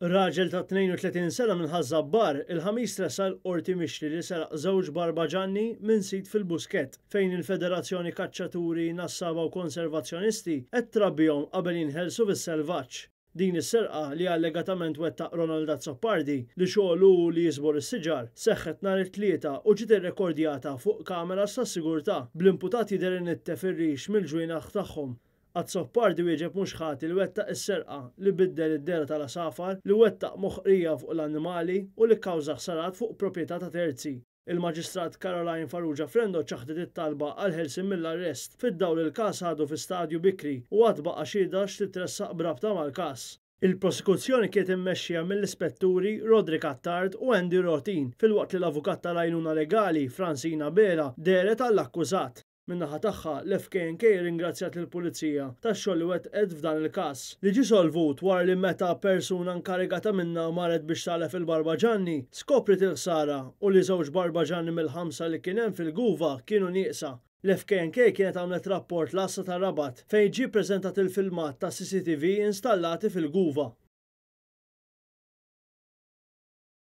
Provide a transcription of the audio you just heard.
Raġel ta' 32 sena minn Ħażabbar il-ħamis tressa l-qorti Mixli li seraq żewġ barbaġanni minn sit fil-Buskett fejn il-Federazzjoni Kaċċaturi, Nassaba u Konservazzjonisti qed trabbihom qabel jinħelsu fis-selvaġġ. Din is-serqa li allegatament wettaq Ronald Azzoppardi li xogħlu li jiżbor is-siġar seħħet nhar it-tlieta u ġiet irrekordjata fuq kameras tas-sigurtà bl-imputat jidher innittef ir-rix mill-ġwienaħ tagħhom. Azzoppardi wieġeb mhux ħati li wettaq is-serqa li biddel id-dera tal-asafar li wettaq moħqrija fuq l-annimali u li kkawża ħsarat fuq proprjetà ta' terzi. Il-Maġistrat Caroline Farrugia Frendo ċaħdet it-talba għal ħelsien mill-arrest fid-dawl il-każ għadu fi stadju bikri u għad baqa' xiedax titressaq brabta mal-każ. Il-prosekuzzjoni kienet immexxija mill-ispetturi Roderick Attard u Andy Rotin filwaqt li l-avukat tal-għajnuna legali Francina Bera deret għall-akkużat. Min-naħa tagħha l-FKNK ringrazzjat lill-Pulizija tax-xogħol li wettqet f'dan il-każ li ġie solvut wara li meta persuna nkarigata minnha marret biex talef il-barbaġanni skoprit il-ħsara u li żewġ barbaġanni mill-5 li kien hemm fil-guva kienu nieqsa. L-FKNK kienet għamlet rapport l-Assa ta' Rabat fejn ġie ppreżentat il-filmat ta' CCTV installati fil-guva.